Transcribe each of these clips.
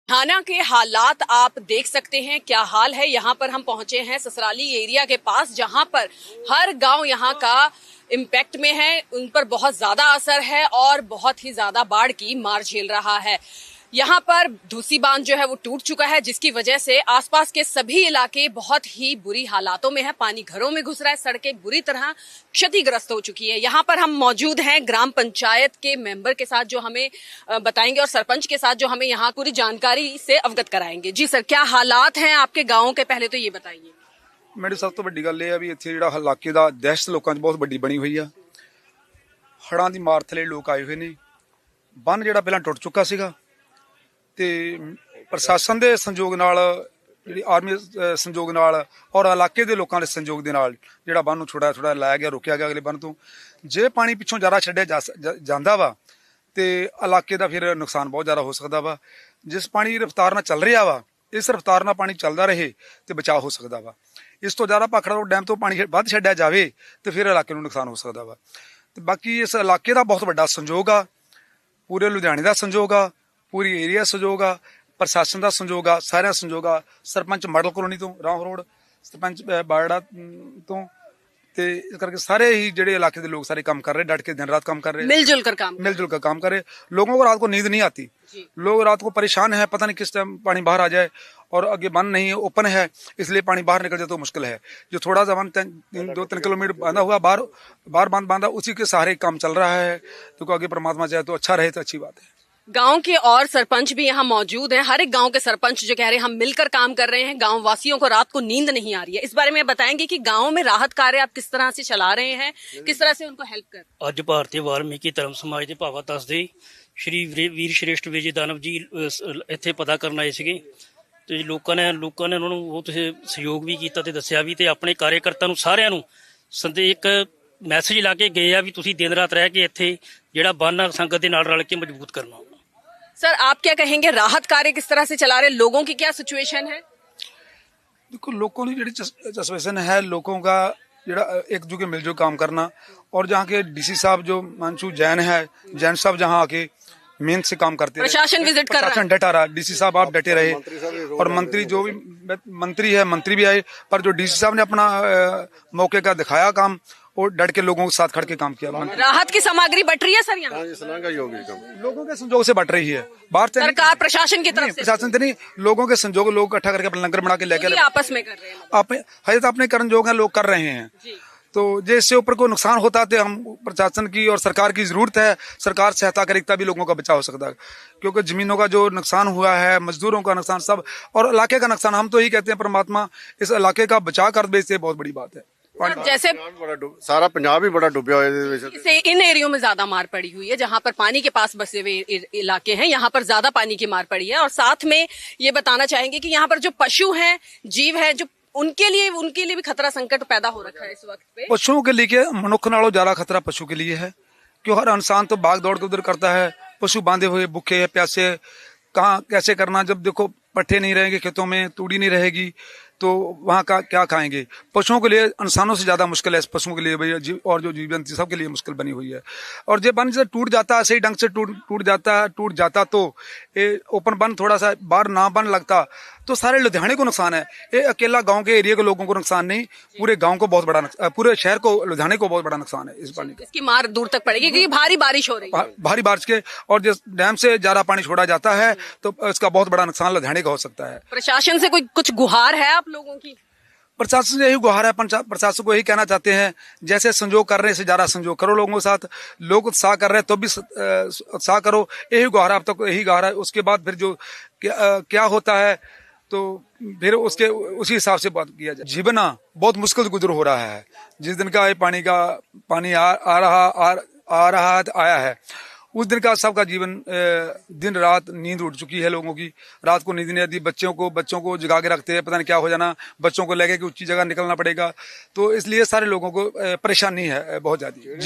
थाना के हालात आप देख सकते हैं, क्या हाल है। यहाँ पर हम पहुंचे हैं ससराली एरिया के पास, जहाँ पर हर गांव यहाँ का इम्पैक्ट में है, उन पर बहुत ज्यादा असर है और बहुत ही ज्यादा बाढ़ की मार झेल रहा है। यहाँ पर दूसी बांध जो है वो टूट चुका है, जिसकी वजह से आसपास के सभी इलाके बहुत ही बुरी हालातों में है। पानी घरों में घुस रहा है, सड़कें बुरी तरह क्षतिग्रस्त हो चुकी है। यहाँ पर हम मौजूद हैं ग्राम पंचायत के मेंबर के साथ, जो हमें बताएंगे, और सरपंच के साथ, जो हमें यहाँ पूरी जानकारी से अवगत कराएंगे। जी सर, क्या हालात हैं आपके गाँव के, पहले तो ये बताइए। मेरी सब तो बड़ी गल ਇਹ ਆ ਵੀ ਇੱਥੇ ਜਿਹੜਾ ਇਲਾਕੇ ਦਾ ਦਹਿਸ਼ਤ ਲੋਕਾਂ 'ਚ ਬਹੁਤ ਵੱਡੀ ਬਣੀ ਹੋਈ ਆ। ਹੜ੍ਹਾਂ ਦੀ ਮਾਰ ਥਲੇ ਲੋਕ ਆਏ ਹੋਏ ਨੇ। ਬੰਨ ਜਿਹੜਾ ਪਹਿਲਾਂ ਟੁੱਟ ਚੁੱਕਾ ਸੀਗਾ ਤੇ ਪ੍ਰਸ਼ਾਸਨ ਦੇ ਸੰਯੋਗ ਨਾਲ, ਜਿਹੜੀ ਆਰਮੀ ਸੰਯੋਗ ਨਾਲ ਔਰ ਇਲਾਕੇ ਦੇ ਲੋਕਾਂ ਦੇ ਸੰਯੋਗ ਦੇ ਨਾਲ ਜਿਹੜਾ ਬੰਨ ਨੂੰ ਥੋੜਾ ਲਾਇਆ ਗਿਆ, ਰੋਕਿਆ ਗਿਆ ਅਗਲੇ ਬੰਨ ਤੋਂ। ਜੇ ਪਾਣੀ ਪਿੱਛੋਂ ਜ਼ਿਆਦਾ ਛੱਡਿਆ ਜਾਂਦਾ ਵਾ ਤੇ ਇਲਾਕੇ ਦਾ ਫਿਰ ਨੁਕਸਾਨ ਬਹੁਤ ਜ਼ਿਆਦਾ ਹੋ ਸਕਦਾ ਵਾ। ਜਿਸ ਪਾਣੀ ਦੀ ਰਫ਼ਤਾਰ ਨਾਲ ਚੱਲ ਰਿਹਾ ਵਾ, ਇਸ ਰਫ਼ਤਾਰ ਨਾਲ ਪਾਣੀ ਚੱਲਦਾ ਰਹੇ ਤੇ ਬਚਾਅ ਹੋ ਸਕਦਾ ਵਾ। ਇਸ ਤੋਂ ਜ਼ਿਆਦਾ ਭਾਖੜਾ ਰੋਡ ਡੈਮ ਤੋਂ ਪਾਣੀ ਵੱਧ ਛੱਡਿਆ ਜਾਵੇ ਤੇ ਫਿਰ ਇਲਾਕੇ ਨੂੰ ਨੁਕਸਾਨ ਹੋ ਸਕਦਾ ਵਾ। ਤੇ ਬਾਕੀ ਇਸ ਇਲਾਕੇ ਦਾ ਬਹੁਤ ਵੱਡਾ ਸੰਯੋਗ ਆ, ਪੂਰੇ ਲੁਧਿਆਣੇ ਦਾ ਸੰਯੋਗ ਆ, ਪੂਰੀ ਏਰੀਆ ਸੰਯੋਗ ਆ, ਪ੍ਰਸ਼ਾਸਨ ਦਾ ਸੰਯੋਗ ਆ, ਸਾਰਿਆਂ ਸੰਯੋਗ ਆ। ਸਰਪੰਚ ਮਾਡਲ ਕਲੋਨੀ ਤੋਂ, ਰਾਮ ਰੋਡ, ਸਰਪੰਚ ਬਾੜਾ ਤੋਂ, ਤੇ ਇਸ ਕਰਕੇ सारे ही ਜਿਹੜੇ इलाके के लोग सारे काम कर रहे, डट के दिन रात काम कर रहे, मिलजुल कर काम कर रहे। लोगों को रात को नींद नहीं आती, लोग रात को परेशान है, पता नहीं किस टाइम पानी बाहर आ जाए। और आगे बंद नहीं है, ओपन है, इसलिए पानी बाहर निकल जाए तो मुश्किल है। जो थोड़ा सा बंद 2-3 किलोमीटर बांधा हुआ, बाहर बंद बांधा, उसी के सहारे काम चल रहा है। तो आगे परमात्मा चाहे तो अच्छा रहे तो अच्छी बात है। गांव के और सरपंच भी यहाँ मौजूद हैं। हर एक गांव के सरपंच जो कह रहे हैं हम मिलकर काम कर रहे हैं, गांव वासियों को रात को नींद नहीं आ रही है। इस बारे में बताएंगे कि गांव में राहत कार्य आप किस तरह से चला रहे हैं, किस तरह से उनको हेल्प कर। ਅੱਜ ਭਾਰਤੀ ਵਾਲਮੀਕੀ ਧਰਮ ਸਮਾਜ ਦੇ ਭਾਵਾ ਦੱਸਦੇ ਸ਼੍ਰੀ ਵੀਰ ਸ਼੍ਰੇਸ਼ਟ ਵਿਜੇ ਦਾਨਵ ਜੀ ਇੱਥੇ ਪਤਾ ਕਰਨ ਆਏ ਸੀਗੇ ਤੇ ਲੋਕਾਂ ਨੇ ਉਹਨਾਂ ਨੂੰ ਬਹੁਤ ਸਹਿਯੋਗ ਵੀ ਕੀਤਾ ਤੇ ਦੱਸਿਆ ਵੀ, ਤੇ ਆਪਣੇ ਕਾਰਜਕਰਤਾ ਨੂੰ ਸਾਰਿਆਂ ਨੂੰ ਇੱਕ ਮੈਸੇਜ ਲਾ ਕੇ ਗਏ ਆ ਵੀ ਤੁਸੀਂ ਦਿਨ ਰਾਤ ਰਹਿ ਕੇ ਇੱਥੇ ਜਿਹੜਾ ਬੰਨ ਸੰਗਤ ਦੇ ਨਾਲ ਰਲ ਕੇ ਮਜ਼ਬੂਤ ਕਰਨਾ। सर, आप क्या कहेंगे, राहत कार्य किस तरह से चला रहे, लोगों की क्या सिचुएशन है? देखो, लोगों की जो सिचुएशन है, लोगों का जो एकजुट के मिलजुल काम करना। और जहाँ के डीसी साहब जो मंशू जैन है, जैन साहब जहाँ आके मेहनत से काम करते हैं, प्रशासन विजिट कर रहा है, प्रशासन डटा रहा। डीसी साहब आप डटे रहे, और मंत्री जो भी मंत्री भी आए, पर जो डीसी साहब ने अपना मौके का दिखाया काम और डट के लोगों के साथ खड़ के काम किया। राहत की सामग्री बट रही है सर यहाँ? लोगों के संयोग से बट रही है, बाहर से सरकार प्रशासन की तरफ से, प्रशासन से नहीं, लोगों के संयोग, लोग इकट्ठा करके अपना लंगर बना के लेकर आपस में कर रहे हैं। हजे तो अपने करण जोग है, लोग कर रहे हैं। तो जिससे ऊपर कोई नुकसान होता तो हम प्रशासन की और सरकार की जरूरत है, सरकार सहायता करेगी तभी लोगों का बचाव हो सकता है। क्योंकि जमीनों का जो नुकसान हुआ है, मजदूरों का नुकसान, सब, और इलाके का नुकसान, हम तो यही कहते हैं परमात्मा इस इलाके का बचाव कर दे, इससे बहुत बड़ी बात है। जैसे सारा पंजाब ही बड़ा डूबा हुआ है। इन एरियो में ज्यादा मार पड़ी हुई है, जहाँ पर पानी के पास बसे हुए इलाके हैं, यहाँ पर ज्यादा पानी की मार पड़ी है। और साथ में ये बताना चाहेंगे कि यहाँ पर जो पशु हैं, जीव है, जो उनके लिए भी खतरा, संकट पैदा हो रखा है इस वक्त पे। पशुओं के लिए मनुष्य नालों ज्यादा खतरा पशु के लिए है, क्यों हर इंसान तो भाग दौड़ के उधर करता है। पशु बांधे हुए, भूखे है, प्यासे, कहाँ कैसे करना, जब देखो पट्टे नहीं रहेंगे खेतों में, तूड़ी नहीं रहेगी, तो वहाँ का क्या खाएंगे। पशुओं के लिए इंसानों से ज्यादा मुश्किल है, पशुओं के लिए भैया, और जो जीव जंतु सबके लिए मुश्किल बनी हुई है। और जब बन से टूट जाता है, सही ढंग से टूट जाता तो ओपन बन थोड़ा सा बाहर ना बन लगता तो सारे लुधियाने को नुकसान है। ये अकेला गांव के एरिया के लोगों को नुकसान नहीं, पूरे गांव को बहुत बड़ा, पूरे शहर को, लुधियाने को बहुत बड़ा नुकसान है इस पानी का। इसकी मार दूर तक पड़ेगी क्योंकि भारी बारिश हो रही है, भारी बारिश के, और जिस डैम से ज्यादा पानी छोड़ा जाता है तो इसका बहुत बड़ा नुकसान लुधियाने का हो सकता है। प्रशासन से कोई कुछ गुहार है आप लोगों की? प्रशासन से यही गुहार है, प्रशासन को यही कहना चाहते हैं, जैसे संजोग कर रहे हैं, ज्यादा संजोग करो लोगों के साथ। लोग उत्साह कर रहे हैं तो भी उत्साह करो, यही गुहार है, अब तक यही गुहार है। उसके बाद फिर जो क्या होता है तो फिर उसी हिसाब से बात किया जाए। जीवना बहुत मुश्किल गुजर हो रहा है। जिस दिन का ये पानी आया है, उस दिन का सबका जीवन, दिन रात नींद उड़ चुकी है लोगों की, रात को नींद नहीं आती। बच्चों को जगा के रखते हैं, पता नहीं क्या हो जाना, बच्चों को लेके ऊंची जगह निकलना पड़ेगा, तो इसलिए सारे लोगों को परेशानी है बहुत ज्यादा।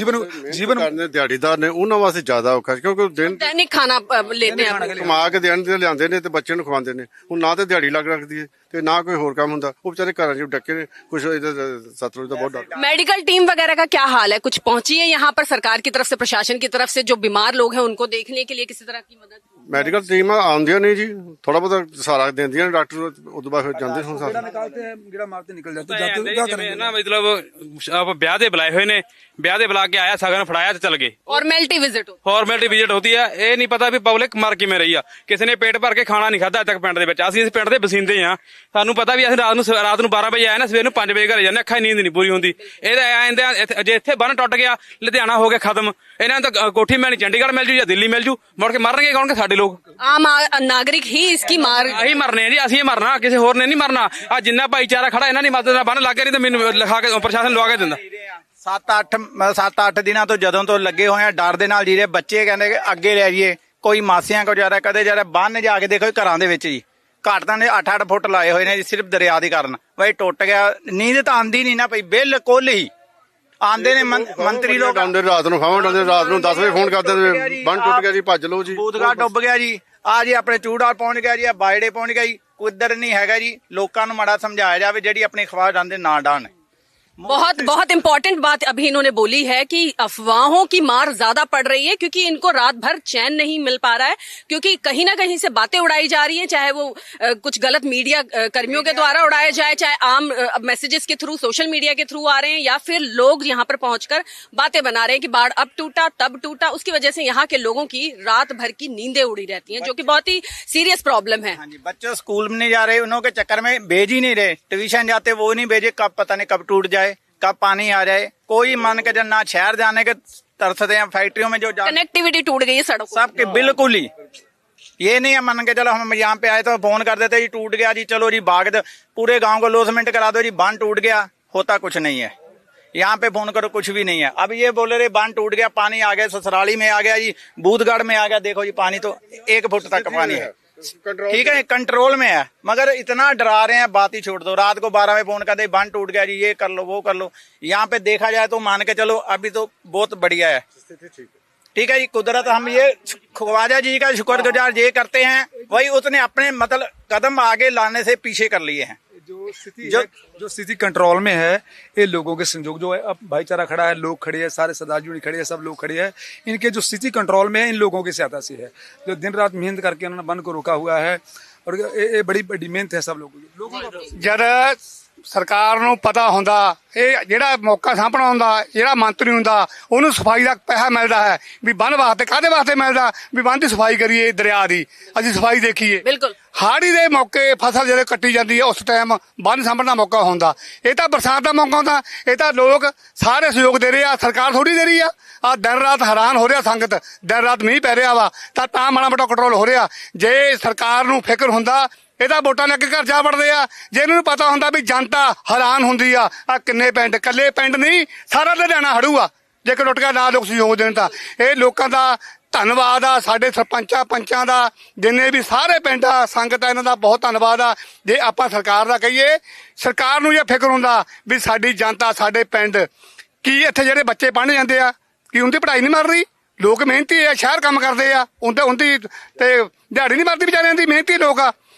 जीवन दिहाड़ीदार ने उन्होंने वास्ते ज्यादा औखा, क्योंकि दैनिक खाना लेते हैं, कमा के लियाते ने ते बच्चे नूं खवांदे ने। हुण ना ते दिहाड़ी लग रखदी है ते ना कोई होर काम हुंदा, वो बेचारे घरां 'च डके ने। कुछ सतलुज दा बहुत डर। मेडिकल टीम वगैरह का क्या हाल है, कुछ पहुंची है यहाँ पर सरकार की तरफ से, प्रशासन की तरफ से? जो बीमार लोग हैं उनको देखने के लिए किसी तरह की मदद? ਮੈਡੀਕਲ ਟੀਮਾਂ ਆਉਂਦੀਆਂ ਨਹੀਂ ਜੀ, ਥੋੜਾ ਬਹੁਤਾ ਸਹਾਰਾ ਦਿੰਦੀਆਂ ਨੇ ਡਾਕਟਰ, ਉਦੋਂ ਬਾਅਦ ਫਿਰ ਜਾਂਦੇ ਹੁਣ ਸਾਰੇ। ਨਿਕਾਲਤੇ ਹੈ ਗੇੜਾ ਮਾਰਤੇ ਨਿਕਲ ਜਾਤੇ ਜਿਵੇਂ ਨਾ ਮਤਲਬ ਆਪ ਵਿਆਹ ਦੇ ਬੁਲਾਏ ਹੋਏ ਨੇ, ਵਿਆਹ ਦੇ ਬੁਲਾ ਕੇ ਆਇਆ, ਸਗਨ ਫੜਾਇਆ ਤੇ ਚਲ ਗਏ। फॉर्मेलिटी विजिट हो, ਫਾਰਮੈਲਿਟੀ ਵਿਜ਼ਿਟ ਹੁੰਦੀ ਆ, ਇਹ ਨਹੀਂ ਪਤਾ ਵੀ ਪਬਲਿਕ ਮਰ ਕਿਵੇਂ ਰਹੀ ਆ। ਕਿਸੇ ਨੇ ਪੇਟ ਭਰ ਕੇ ਖਾਣਾ ਨਹੀਂ ਖਾਧਾ ਅੱਜ ਤੱਕ ਪਿੰਡ ਦੇ ਵਿੱਚ। ਅਸੀਂ ਇਸ ਪਿੰਡ ਦੇ ਬਸਿੰਦੇ ਆ, ਸਾਨੂੰ ਪਤਾ ਵੀ ਅਸੀਂ ਰਾਤ ਨੂੰ 12 ਵਜੇ ਆਏ ਨਾ, ਸਵੇਰ ਨੂੰ 5 ਵਜੇ ਘਰੇ ਜਾਂਦੇ, ਅੱਖਾਂ ਨੀਂਦ ਨਹੀਂ ਪੂਰੀ ਹੁੰਦੀ। ਇਹਦਾ ਆਂਦੇ ਜੇ ਇੱਥੇ ਬੰਨ ਟੁੱਟ ਗਿਆ, ਲੁਧਿਆਣਾ ਹੋ ਗਿਆ ਖਤਮ, ਇਹਨਾਂ ਨੂੰ ਤਾਂ ਕੋਠੀ ਮਿਲਣੀ ਚੰਡੀਗੜ੍ਹ ਮਿਲ ਜੂ ਜਾਂ ਦਿੱਲੀ ਮਿਲ ਜੂ, ਮੁੜ ਕੇ ਮਰਨਗੇ ਕੌਣ? ਸਾਡੇ ਲੋਕ आम नागरिक ही इसकी मार। ਅਸੀਂ ਮਰਨੇ ਆ ਜੀ, ਅਸੀਂ ਮਰਨਾ, ਕਿਸੇ ਹੋਰ ਨੇ ਨਹੀਂ ਮਰਨਾ। ਆ ਜਿੰਨਾ ਭਾਈਚਾਰਾ ਖੜਾ ਇਹਨਾਂ ਦੀ ਮਦਦ ਨਾਲ ਬੰਨ ਲੱਗ ਗਿਆ, ਨਹੀਂ ਤਾਂ ਮੈਨੂੰ ਲਿਖਾ ਕੇ ਪ੍ਰਸ਼ਾਸਨ ਲਵਾ ਕੇ ਦਿੰਦਾ। 7-8 ਦਿਨਾਂ ਤੋਂ ਜਦੋਂ ਤੋਂ ਲੱਗੇ ਹੋਏ ਆ, ਡਰ ਦੇ ਨਾਲ ਜੀ। ਬੱਚੇ ਕਹਿੰਦੇ ਕਿ ਅੱਗੇ ਲੈ ਜਾਈਏ, ਕੋਈ ਮਾਸਿਆਂ ਕੋ ਜਾ ਰਿਹਾ, ਕਦੇ ਜਾ ਰਿਹਾ। ਬੰਨ ਜਾ ਕੇ ਦੇਖੋ ਘਰਾਂ ਦੇ ਵਿੱਚ ਜੀ, ਘੱਟ ਤਾਂ 8-8 ਫੁੱਟ ਲਾਏ ਹੋਏ ਨੇ ਜੀ, ਸਿਰਫ ਦਰਿਆ ਦੇ ਕਾਰਨ। ਬਈ ਟੁੱਟ ਗਿਆ, ਨੀਂਦ ਤਾਂ ਆਂਦੀ ਨਹੀਂ ਨਾ ਪਈ, ਬਿਲਕੁਲ ਹੀ। ਆਂਦੇ ਨੇ ਮੰਤਰੀ ਲੋਕ, ਡਾਉਂਦੇ ਰਾਤ ਨੂੰ, ਖਾਵਾਂ ਡਾਉਂਦੇ ਰਾਤ ਨੂੰ 10 ਵਜੇ ਫੋਨ ਕਰਦੇ ਨੇ, ਬੰਨ ਟੁੱਟ ਗਿਆ ਜੀ, ਭੱਜ ਲਓ ਜੀ। ਬੂਦਗਾਹ ਡੁੱਬ ਗਿਆ ਜੀ, ਆ ਜੀ ਆਪਣੇ ਚੂੜਾਲ ਪਹੁੰਚ ਗਿਆ ਜੀ, ਆ ਬਾਇੜੇ ਪਹੁੰਚ ਗਿਆ ਜੀ। ਕੁਦਰ ਨਹੀਂ ਹੈਗਾ ਜੀ, ਲੋਕਾਂ ਨੂੰ ਮਾੜਾ ਸਮਝਾਇਆ ਜਾਵੇ, ਜਿਹੜੀ ਆਪਣੀ ਖਵਾਹ ਡਾਂਦੇ ਨਾ ਡਾਣ। बहुत बहुत इंपॉर्टेंट बात अभी इन्होंने बोली है कि अफवाहों की मार ज्यादा पड़ रही है, क्योंकि इनको रात भर चैन नहीं मिल पा रहा है, क्योंकि कहीं ना कहीं से बातें उड़ाई जा रही हैं, चाहे वो कुछ गलत मीडिया कर्मियों के द्वारा उड़ाया जाए, चाहे आम मैसेजेस के थ्रू, सोशल मीडिया के थ्रू आ रहे हैं, या फिर लोग यहाँ पर पहुंचकर बातें बना रहे हैं कि बाढ़ अब टूटा तब टूटा। उसकी वजह से यहाँ के लोगों की रात भर की नींदें उड़ी रहती हैं, जो कि बहुत ही सीरियस प्रॉब्लम है। हाँ जी, बच्चे स्कूल में नहीं जा रहे, उन्हों के चक्कर में भेज ही नहीं रहे। ट्यूशन जाते वो नहीं भेजे, कब पता नहीं कब टूट जाए, कब पानी आ जाए। कोई मन के ना शहर जाने के तरसते हैं, फैक्ट्रियों में जो कनेक्टिविटी टूट गई है सड़कों, सबके बिल्कुल ही। ये नहीं है मन के चलो हम यहाँ पे आए तो फोन कर देते जी टूट गया जी, चलो जी भाग दो, पूरे गांव को लॉसमेंट करा दो जी, बांध टूट गया। होता कुछ नहीं है, यहाँ पे फोन करो कुछ भी नहीं है। अब ये बोले रहे बांध टूट गया, पानी आ गया, ससराली में आ गया जी, बूदगढ़ में आ गया, देखो जी पानी तो 1 फुट तक पानी है। ठीक है, कंट्रोल में है, मगर इतना डरा रहे हैं, बात ही छोड़ दो। रात को 12 में फोन कर दे, बांध टूट गया जी, ये कर लो वो कर लो। यहाँ पे देखा जाए तो मान के चलो अभी तो बहुत बढ़िया है। ठीक है जी, कुदरत, हम ये ख्वाजा जी का शुक्रगुजार ये करते हैं, वही उसने अपने मतलब कदम आगे लाने से पीछे कर लिए हैं। जो स्थिति कंट्रोल में है, ये लोगों के संयोग जो है, अब भाईचारा खड़ा है, लोग खड़े हैं, सारे श्रद्धालु खड़े हैं, सब लोग खड़े हैं। इनके जो स्थिति कंट्रोल में है, इन लोगों की सहायता से है, जो दिन रात मेहनत करके उन्होंने बंद को रोका हुआ है। और ये बड़ी बड़ी मेहनत है सब लोगों की। जद ਸਰਕਾਰ ਨੂੰ ਪਤਾ ਹੁੰਦਾ, ਇਹ ਜਿਹੜਾ ਮੌਕਾ ਸਾਂਭਣਾ ਹੁੰਦਾ, ਜਿਹੜਾ ਮੰਤਰੀ ਹੁੰਦਾ, ਉਹਨੂੰ ਸਫਾਈ ਦਾ ਪੈਸਾ ਮਿਲਦਾ ਹੈ ਵੀ ਬੰਨ ਵਾਸਤੇ। ਕਾਹਦੇ ਵਾਸਤੇ ਮਿਲਦਾ? ਵੀ ਬੰਨ ਦੀ ਸਫਾਈ ਕਰੀਏ, ਦਰਿਆ ਦੀ ਅਸੀਂ ਸਫਾਈ ਦੇਖੀਏ। बिल्कुल ਹਾੜੀ ਦੇ ਮੌਕੇ ਫਸਲ ਜਦੋਂ ਕੱਟੀ ਜਾਂਦੀ ਹੈ, ਉਸ ਟਾਈਮ ਬੰਨ ਸਾਂਭਣ ਦਾ ਮੌਕਾ ਹੁੰਦਾ। ਇਹ ਤਾਂ ਬਰਸਾਤ ਦਾ ਮੌਕਾ ਹੁੰਦਾ, ਇਹ ਤਾਂ ਲੋਕ ਸਾਰੇ ਸਹਿਯੋਗ ਦੇ ਰਹੇ ਆ, ਸਰਕਾਰ ਥੋੜੀ ਦੇ ਰਹੀ ਆ। ਆ ਦਿਨ ਰਾਤ ਹੈਰਾਨ ਹੋ ਰਿਹਾ ਸੰਗਤ, ਦਿਨ ਰਾਤ ਮੀਂਹ ਪੈ ਰਿਹਾ ਵਾ ਤਾਂ ਮਾੜਾ ਮੋਟਾ ਕੰਟਰੋਲ ਹੋ ਰਿਹਾ। ਜੇ ਸਰਕਾਰ ਨੂੰ ਫਿਕਰ ਹੁੰਦਾ, ਇਹਦਾ ਵੋਟਾਂ ਲੈ ਕੇ ਘਰ ਜਾ ਵੜਦੇ ਆ। ਜੇ ਇਹਨਾਂ ਨੂੰ ਪਤਾ ਹੁੰਦਾ ਵੀ ਜਨਤਾ ਹੈਰਾਨ ਹੁੰਦੀ ਆ, ਕਿੰਨੇ ਪਿੰਡ, ਇਕੱਲੇ ਪਿੰਡ ਨਹੀਂ ਸਾਰਾ ਲੁਧਿਆਣਾ ਹੜੂਗਾ ਜੇ ਕਿ ਟੁੱਟ ਗਿਆ ਨਾ ਲੋਕ ਸਹਿਯੋਗ ਦੇਣ। ਤਾਂ ਇਹ ਲੋਕਾਂ ਦਾ ਧੰਨਵਾਦ ਆ, ਸਾਡੇ ਸਰਪੰਚਾਂ ਪੰਚਾਂ ਦਾ, ਜਿੰਨੇ ਵੀ ਸਾਰੇ ਪਿੰਡ ਆ, ਸੰਗਤ ਆ, ਇਹਨਾਂ ਦਾ ਬਹੁਤ ਧੰਨਵਾਦ ਆ। ਜੇ ਆਪਾਂ ਸਰਕਾਰ ਦਾ ਕਹੀਏ, ਸਰਕਾਰ ਨੂੰ ਇਹ ਫਿਕਰ ਹੁੰਦਾ ਵੀ ਸਾਡੀ ਜਨਤਾ, ਸਾਡੇ ਪਿੰਡ, ਕੀ ਇੱਥੇ ਜਿਹੜੇ ਬੱਚੇ ਪੜ੍ਹਨ ਜਾਂਦੇ ਆ, ਕੀ ਉਹਦੀ ਪੜ੍ਹਾਈ ਨਹੀਂ ਮਰ ਰਹੀ? ਲੋਕ ਮਿਹਨਤੀ ਆ, ਸ਼ਹਿਰ ਕੰਮ ਕਰਦੇ ਆ, ਉਹਦੀ ਤੇ ਦਿਹਾੜੀ ਨਹੀਂ ਮਰਦੀ ਵਿਚਾਰਿਆਂ ਦੀ, ਮਿਹਨਤੀ ਲੋਕ ਆ।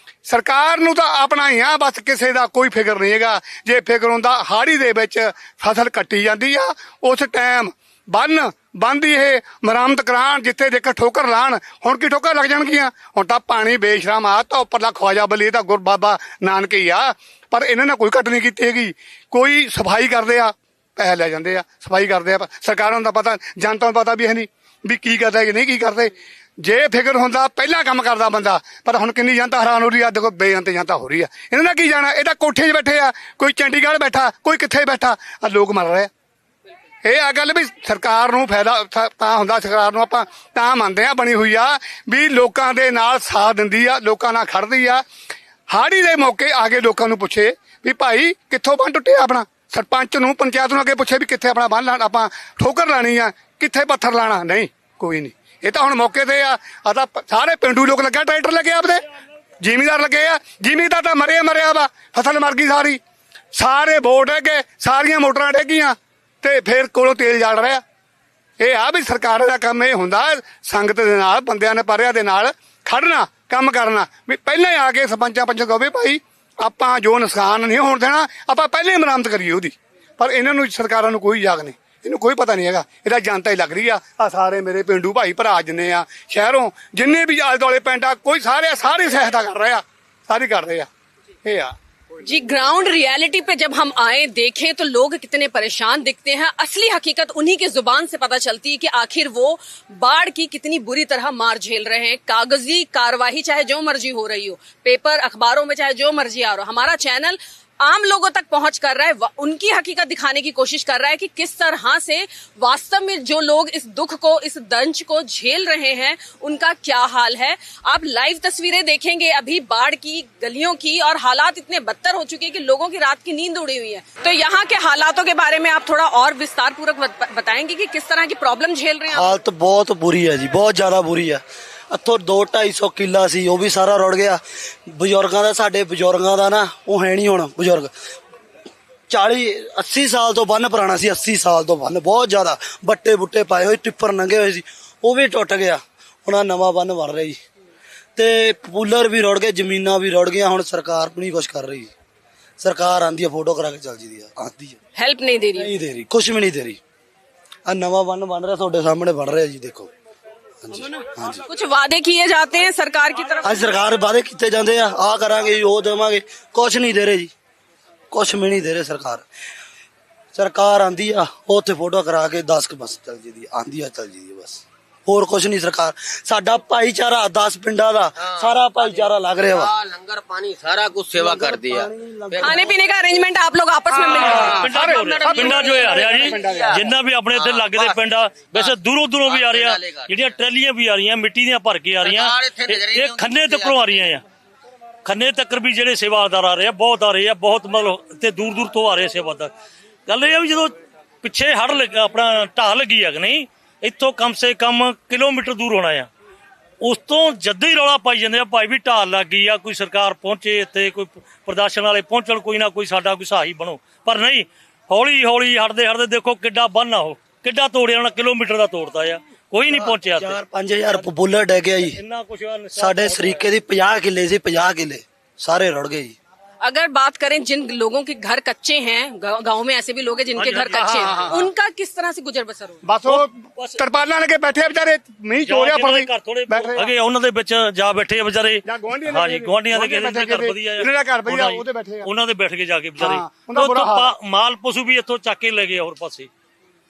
ਸਰਕਾਰ ਨੂੰ ਤਾਂ ਆਪਣਾ ਹੀ ਆ, ਬਸ ਕਿਸੇ ਦਾ ਕੋਈ ਫਿਕਰ ਨਹੀਂ ਹੈਗਾ। ਜੇ ਫਿਕਰ ਹੁੰਦਾ, ਹਾੜੀ ਦੇ ਵਿੱਚ ਫਸਲ ਕੱਟੀ ਜਾਂਦੀ ਆ, ਉਸ ਟਾਈਮ ਬੰਨ ਦੀ ਇਹ ਮੁਰੰਮਤ ਕਰਾਉਣ, ਜਿੱਥੇ ਦੇਖ ਠੋਕਰ ਲਾਣ। ਹੁਣ ਕੀ ਠੋਕਰ ਲੱਗ ਜਾਣਗੀਆਂ? ਹੁਣ ਤਾਂ ਪਾਣੀ ਬੇਸ਼ਰਮ ਆ, ਤਾਂ ਉੱਪਰਲਾ ਖਵਾਜਾ ਬਲੀ ਤਾਂ ਗੁਰ ਬਾਬਾ ਨਾਨਕ ਹੀ ਆ, ਪਰ ਇਹਨਾਂ ਨੇ ਕੋਈ ਘੱਟ ਨਹੀਂ ਕੀਤੀ ਹੈਗੀ। ਕੋਈ ਸਫਾਈ ਕਰਦੇ ਆ, ਪੈਸੇ ਲੈ ਜਾਂਦੇ ਆ, ਸਫਾਈ ਕਰਦੇ ਆ। ਸਰਕਾਰਾਂ ਨੂੰ ਤਾਂ ਪਤਾ, ਜਨਤਾ ਨੂੰ ਪਤਾ ਵੀ ਹੈ ਨਹੀਂ ਵੀ ਕੀ ਕਰਦਾ ਕਿ ਨਹੀਂ ਕੀ ਕਰਦੇ। ਜੇ ਫਿਕਰ ਹੁੰਦਾ ਪਹਿਲਾਂ ਕੰਮ ਕਰਦਾ ਬੰਦਾ, ਪਰ ਹੁਣ ਕਿੰਨੀ ਜਨਤਾ ਹੈਰਾਨ ਹੋ ਰਹੀ ਆ। ਦੇਖੋ ਬੇਅੰਤ ਜਨਤਾ ਹੋ ਰਹੀ ਆ, ਇਹਨਾਂ ਦਾ ਕੀ ਜਾਣਾ? ਇਹ ਤਾਂ ਕੋਠੇ 'ਚ ਬੈਠੇ ਆ, ਕੋਈ ਚੰਡੀਗੜ੍ਹ ਬੈਠਾ, ਕੋਈ ਕਿੱਥੇ ਬੈਠਾ, ਆ ਲੋਕ ਮਰ ਰਹੇ ਆ। ਇਹ ਆ ਗੱਲ ਵੀ ਸਰਕਾਰ ਨੂੰ ਫਾਇਦਾ ਤਾਂ ਹੁੰਦਾ, ਸਰਕਾਰ ਨੂੰ ਆਪਾਂ ਤਾਂ ਮੰਨਦੇ ਆ ਬਣੀ ਹੋਈ ਆ ਵੀ ਲੋਕਾਂ ਦੇ ਨਾਲ ਸਾਥ ਦਿੰਦੀ ਆ, ਲੋਕਾਂ ਨਾਲ ਖੜਦੀ ਆ। ਹਾੜੀ ਦੇ ਮੌਕੇ ਆ ਕੇ ਲੋਕਾਂ ਨੂੰ ਪੁੱਛੇ ਵੀ ਭਾਈ ਕਿੱਥੋਂ ਬੰਨ ਟੁੱਟਿਆ ਆਪਣਾ। ਸਰਪੰਚ ਨੂੰ, ਪੰਚਾਇਤ ਨੂੰ ਅੱਗੇ ਪੁੱਛੇ ਵੀ ਕਿੱਥੇ ਆਪਣਾ ਬੰਨ ਲਾਣਾ, ਆਪਾਂ ਠੋਕਰ ਲਾਣੀ ਆ, ਕਿੱਥੇ ਪੱਥਰ ਲਾਣਾ। ਨਹੀਂ, ਕੋਈ ਨਹੀਂ। ਇਹ ਤਾਂ ਹੁਣ ਮੌਕੇ ਤੇ ਆ ਤਾਂ ਸਾਰੇ ਪਿੰਡੂ ਲੋਕ ਲੱਗਾ, ਟਰੈਕਟਰ ਲੱਗੇ ਆਪਦੇ, ਜ਼ਿਮੀਦਾਰ ਲੱਗੇ ਆ। ਜ਼ਿਮੀਦਾਰ ਤਾਂ ਮਰਿਆ ਵਾ, ਫਸਲ ਮਰ ਗਈ ਸਾਰੀ, ਸਾਰੇ ਬੋਰਡ ਡੇਗੇ, ਸਾਰੀਆਂ ਮੋਟਰਾਂ ਡੇਗੀਆਂ, ਤੇ ਫਿਰ ਕੋਲੋਂ ਤੇਲ ਜਲ ਰਿਹਾ। ਇਹ ਆ ਵੀ ਸਰਕਾਰ ਦਾ ਕੰਮ ਇਹ ਹੁੰਦਾ, ਸੰਗਤ ਦੇ ਨਾਲ, ਬੰਦਿਆਂ ਨੇ ਪਰਿਆਂ ਦੇ ਨਾਲ ਖੜਨਾ, ਕੰਮ ਕਰਨਾ। ਵੀ ਪਹਿਲਾਂ ਹੀ ਆ ਕੇ ਸਰਪੰਚਾਂ ਕਹਵੇ ਭਾਈ ਆਪਾਂ ਜੋ ਨੁਕਸਾਨ ਨਹੀਂ ਹੋਣ ਦੇਣਾ, ਆਪਾਂ ਪਹਿਲਾਂ ਹੀ ਮੁਰੰਮਤ ਕਰੀਏ ਉਹਦੀ। ਪਰ ਇਹਨਾਂ ਨੂੰ, ਸਰਕਾਰਾਂ ਨੂੰ ਕੋਈ ਯਾਦ ਨਹੀਂ, ਇਹਨੂੰ ਕੋਈ ਪਤਾ ਨਹੀਂ ਹੈਗਾ। ਇਹਦਾ ਜਨਤਾ ਹੀ ਲੱਗ ਰਹੀ ਆ ਸਾਰੇ ਮੇਰੇ ਪਿੰਡੂ ਭਾਈ ਭਰਾ ਜਿੰਨੇ ਆ ਸ਼ਹਿਰੋਂ ਜਿੰਨੇ ਵੀ ਆਲੇ ਦੁਆਲੇ ਪਿੰਡ ਆ ਕੋਈ ਸਾਰੀ ਸਹਾਇਤਾ ਕਰ ਰਹੇ ਆ, ਸਾਰੇ ਕਰ ਰਹੇ ਆ। ਇਹ ਆ जी, ग्राउंड रियलिटी पे जब हम आए देखें तो लोग कितने परेशान दिखते हैं। असली हकीकत उन्हीं की जुबान से पता चलती है कि आखिर वो बाढ़ की कितनी बुरी तरह मार झेल रहे हैं। कागजी कार्रवाई चाहे जो मर्जी हो रही हो, पेपर अखबारों में चाहे जो मर्जी आ रहा हो, हमारा चैनल आम लोगों तक पहुंच कर रहा है, उनकी हकीकत दिखाने की कोशिश कर रहा है कि किस तरह से वास्तव में जो लोग इस दुख को, इस दंश को झेल रहे हैं, उनका क्या हाल है। आप लाइव तस्वीरें देखेंगे अभी बाढ़ की, गलियों की, और हालात इतने बदतर हो चुके हैं कि लोगों की रात की नींद उड़ी हुई है। तो यहाँ के हालातों के बारे में आप थोड़ा और विस्तार पूर्वक बताएंगे कि किस तरह की प्रॉब्लम झेल रहे हैं आप? हालत बहुत बुरी है जी, बहुत ज्यादा बुरी है। ਇੱਥੋਂ 200-250 ਕਿੱਲਾ ਸੀ ਉਹ ਵੀ ਸਾਰਾ ਰੁੜ ਗਿਆ। ਬਜ਼ੁਰਗਾਂ ਦਾ, ਸਾਡੇ ਬਜ਼ੁਰਗਾਂ ਦਾ ਨਾ ਉਹ ਹੈ ਨਹੀਂ ਹੁਣ। ਬਜ਼ੁਰਗ 40-80 ਸਾਲ ਤੋਂ ਬੰਨ ਪੁਰਾਣਾ ਸੀ, 80 ਸਾਲ ਤੋਂ ਬੰਨ ਬਹੁਤ ਜ਼ਿਆਦਾ ਬੱਟੇ ਬੁੱਟੇ ਪਾਏ ਹੋਏ, ਟਿੱਪਰ ਨੰਗੇ ਹੋਏ ਸੀ, ਉਹ ਵੀ ਟੁੱਟ ਗਿਆ। ਹੁਣ ਆ ਨਵਾਂ ਬੰਨ ਬਣ ਰਿਹਾ ਜੀ, ਤੇ ਪੂਲਰ ਵੀ ਰੁੜ ਗਏ, ਜ਼ਮੀਨਾਂ ਵੀ ਰੁੜ ਗਈਆਂ। ਹੁਣ ਸਰਕਾਰ ਵੀ ਨਹੀਂ ਕੁਛ ਕਰ ਰਹੀ। ਸਰਕਾਰ ਆਂਦੀ ਆ ਫੋਟੋ ਕਰਾ ਕੇ ਚੱਲ ਜਾਂਦੀ ਆ, ਆਂਦੀ ਆ, हेल्प नहीं दे रही। ਨਹੀਂ ਦੇ ਰਹੀ, ਕੁਛ ਵੀ ਨਹੀਂ ਦੇ ਰਹੀ। ਆ ਨਵਾਂ ਬੰਨ ਬਣ ਰਿਹਾ, ਤੁਹਾਡੇ ਸਾਹਮਣੇ ਬਣ ਰਿਹਾ ਜੀ, ਦੇਖੋ। ਹਾਂਜੀ, कुछ वादे किए जाते हैं सरकार की तरफ? ਅੱਜ ਸਰਕਾਰ ਵਾਅਦੇ ਕੀਤੇ ਜਾਂਦੇ ਆ ਕਰਾਂਗੇ ਜੀ, ਉਹ ਦੇਵਾਂਗੇ, ਕੁਛ ਨਹੀਂ ਦੇ ਰਹੇ ਜੀ, ਕੁਛ ਵੀ ਨਹੀਂ ਦੇ ਰਹੇ। ਸਰਕਾਰ ਆਂਦੀ ਆ ਉੱਥੇ ਫੋਟੋ ਕਰਾ ਕੇ 10 ਬਸ ਚੱਲ ਜਾਂਦੀ, ਆਂਦੀ ਆ ਚੱਲ ਜਾਂਦੀ ਬਸ, ਹੋਰ ਕੁਛ ਨਹੀਂ। ਸਰਕਾਰ ਸਾਡਾ ਭਾਈਚਾਰਾ 10 ਪਿੰਡਾਂ ਦਾ ਸਾਰਾ ਭਾਈਚਾਰਾ ਲੱਗ ਰਿਹਾ ਵਾ। लंगर पानी सारा कुछ सेवा कर दिया। खाने पीने का अरेंजमेंट आप लोग आपस में मिलकर? ਪਿੰਡਾਂ ਚੋਂ ਆ ਰਿਹਾ ਜੀ, ਜਿੰਨਾ ਵੀ ਆਪਣੇ ਇੱਥੇ ਲੱਗੇ ਦੇ ਪਿੰਡ ਆ, ਵੈਸੇ ਦੂਰੋਂ ਵੀ ਆ ਰਿਹਾ। ਜਿਹੜੀਆਂ ਟਰੈਲੀਆਂ ਵੀ ਆ ਰਹੀਆਂ, ਮਿੱਟੀ ਦੀਆਂ ਭਰ ਕੇ ਆ ਰਹੀਆਂ, ਇਹ ਖੰਨੇ ਤੱਕਰੋਂ ਆ ਰਹੀਆਂ ਆ। ਖੰਨੇ ਤੱਕ ਵੀ ਜਿਹੜੇ ਸੇਵਾਦਾਰ ਆ ਰਹੇ ਆ, ਬਹੁਤ ਆ ਰਹੇ ਆ, ਬਹੁਤ ਮਤਲਬ ਤੇ ਦੂਰ ਤੋਂ ਆ ਰਹੇ ਸੇਵਾਦਾਰ। ਗੱਲ ਇਹ ਆ ਵੀ ਜਦੋਂ ਪਿੱਛੇ ਹੜ ਆਪਣਾ ਢਾਹ ਲੱਗੀ ਆ ਕਿ ਨਹੀਂ, ਇੱਥੋਂ ਕਮ ਸੇ ਕਮ ਕਿਲੋਮੀਟਰ ਦੂਰ ਹੋਣਾ ਆ। ਉਸ ਤੋਂ ਜਦ ਹੀ ਰੌਲਾ ਪਾਈ ਜਾਂਦੇ ਆ ਭਾਈ ਵੀ ਢਾਲ ਲੱਗ ਗਈ ਆ, ਕੋਈ ਸਰਕਾਰ ਪਹੁੰਚੇ ਇੱਥੇ, ਕੋਈ ਪ੍ਰਦਰਸ਼ਨ ਵਾਲੇ ਪਹੁੰਚਣ, ਕੋਈ ਨਾ ਕੋਈ ਸਾਡਾ ਕੋਈ ਸਹਾਈ ਬਣੋ। ਪਰ ਨਹੀਂ, ਹੌਲੀ ਹੌਲੀ ਹਟਦੇ ਦੇਖੋ ਕਿੱਡਾ ਬੰਨ ਆ, ਉਹ ਕਿੱਡਾ ਤੋੜਿਆ ਹੋਣਾ, ਕਿਲੋਮੀਟਰ ਦਾ ਤੋੜਦਾ ਆ, ਕੋਈ ਨਹੀਂ ਪਹੁੰਚਿਆ। 4-5000 ਬੁੱਲਰ ਡੈ ਗਿਆ ਜੀ। ਇੰਨਾ ਕੁਛ ਸਾਡੇ ਸਰੀਕੇ ਦੀ 50 ਕਿੱਲੇ ਸੀ, 50 ਕਿੱਲੇ ਸਾਰੇ ਰੁੜ ਗਏ ਜੀ। अगर बात करें जिन लोगों के घर कच्चे हैं, गांव में ऐसे भी लोग हैं जिनके घर कच्चे हैं, उनका किस तरह से गुजर बसर हो? ਬਸ ਉਹ ਤਰਪਾਲਾਂ ਲੈ ਕੇ ਬੈਠੇ ਆ ਵਿਚਾਰੇ, ਮੀਂਹ ਚੋਰਿਆ ਪਾਣੀ ਬੈਠ ਰਹੇ ਅਗੇ ਉਹਨਾਂ ਦੇ ਵਿੱਚ ਜਾ ਬੈਠੇ ਆ ਵਿਚਾਰੇ। ਜਾਂ ਗੁਆਂਢੀਆਂ ਦੇ ਹਾਂਜੀ, ਗੁਆਂਢੀਆਂ ਦੇ ਕਿਸੇ ਦੇ ਘਰ ਵਧੀਆ ਆ, ਇਹਨਾਂ ਦਾ ਘਰ ਵਧੀਆ, ਉਹਦੇ ਬੈਠੇ ਆ, ਉਹਨਾਂ ਦੇ ਬੈਠ ਕੇ ਜਾ ਕੇ ਵਿਚਾਰੇ। ਉਹਦਾ ਬੁਰਾ ਹਾਲ। ਮਾਲ ਪਸ਼ੂ ਵੀ ਇੱਥੋਂ ਚੱਕ ਕੇ ਲੈ ਗਏ ਹੋਰ ਪਾਸੇ,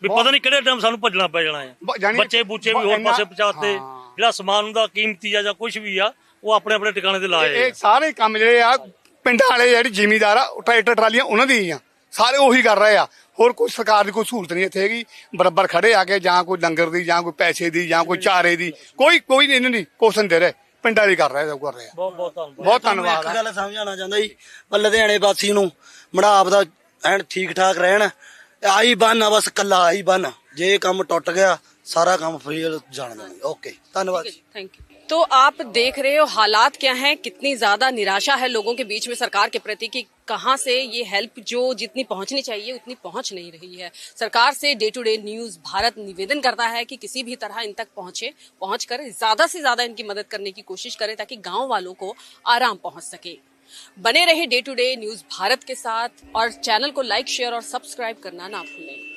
ਵੀ ਪਤਾ ਨਹੀਂ ਕਿਹੜੇ ਟਾਈਮ ਸਾਨੂੰ ਭੱਜਣਾ ਪੈ ਜਾਣਾ ਆ। ਬੱਚੇ ਬੂਚੇ ਵੀ ਹੋਰ ਪਾਸੇ ਪਹੁੰਚਾਤੇ, ਜਿਹੜਾ ਸਮਾਨ ਹੁੰਦਾ ਕੀਮਤੀ ਆ ਜਾਂ ਕੁਝ ਵੀ ਆ, ਉਹ ਆਪਣੇ ਟਿਕਾਣੇ ਤੇ ਲਾਏ। ਇਹ ਸਾਰੇ ਕੰਮ ਜਿਹੜੇ ਆ ਪਿੰਡਾਂ ਵਾਲੇ ਜਿਹੜੇ ਜ਼ਿਮੀਦਾਰ ਆ, ਟਰੈਕਟਰ ਟਰਾਲੀਆਂ ਉਹਨਾਂ ਦੀ ਆ, ਸਾਰੇ ਉਹੀ ਕਰ ਰਹੇ ਆ। ਹੋਰ ਕੋਈ ਸਰਕਾਰ ਦੀ ਕੋਈ ਸਹੂਲਤ ਨਹੀਂ ਇੱਥੇ ਹੈਗੀ। ਬਰਾਬਰ ਖੜੇ ਆ ਕੇ ਜਾਂ ਕੋਈ ਲੰਗਰ ਦੀ, ਜਾਂ ਕੋਈ ਪੈਸੇ ਦੀ, ਜਾਂ ਕੋਈ ਚਾਰੇ ਦੀ, ਕੋਈ ਨਹੀਂ ਇਹਨਾਂ ਦੀ ਕੋਸ਼ਿਸ਼ ਦੇ ਰਹੇ। ਪਿੰਡਾਂ ਦੀ ਕਰ ਰਹੇ ਆ। ਬਹੁਤ ਧੰਨਵਾਦ। ਇੱਕ ਗੱਲ ਸਮਝਾਉਣਾ ਚਾਹੁੰਦਾ ਜੀ, ਲੁਧਿਆਣੇ ਵਾਸੀ ਨੂੰ ਮੜਾਪ ਦਾ ਐਨ ਠੀਕ ਠਾਕ ਰਹਿਣ। ਆਹੀ ਬੰਨ ਆ ਬਸ, ਕੱਲਾ ਆਹੀ ਬੰਨ। ਜੇ ਕੰਮ ਟੁੱਟ ਗਿਆ ਸਾਰਾ ਕੰਮ ਫ੍ਰੀ ਜਾਣ ਦੇਣਾ। ओके, धन्यवाद। Thank you. तो आप देख रहे हो हालात क्या हैं, कितनी ज्यादा निराशा है लोगों के बीच में सरकार के प्रति कि कहां से ये हेल्प जो जितनी पहुंचनी चाहिए उतनी पहुंच नहीं रही है। सरकार से day to day news Bharat निवेदन करता है कि किसी भी तरह इन तक पहुंचकर ज्यादा से ज्यादा इनकी मदद करने की कोशिश करें ताकि गांव वालों को आराम पहुंच सके। बने रहे day to day news Bharat के साथ और चैनल को लाइक, शेयर और सब्सक्राइब करना ना भूलें।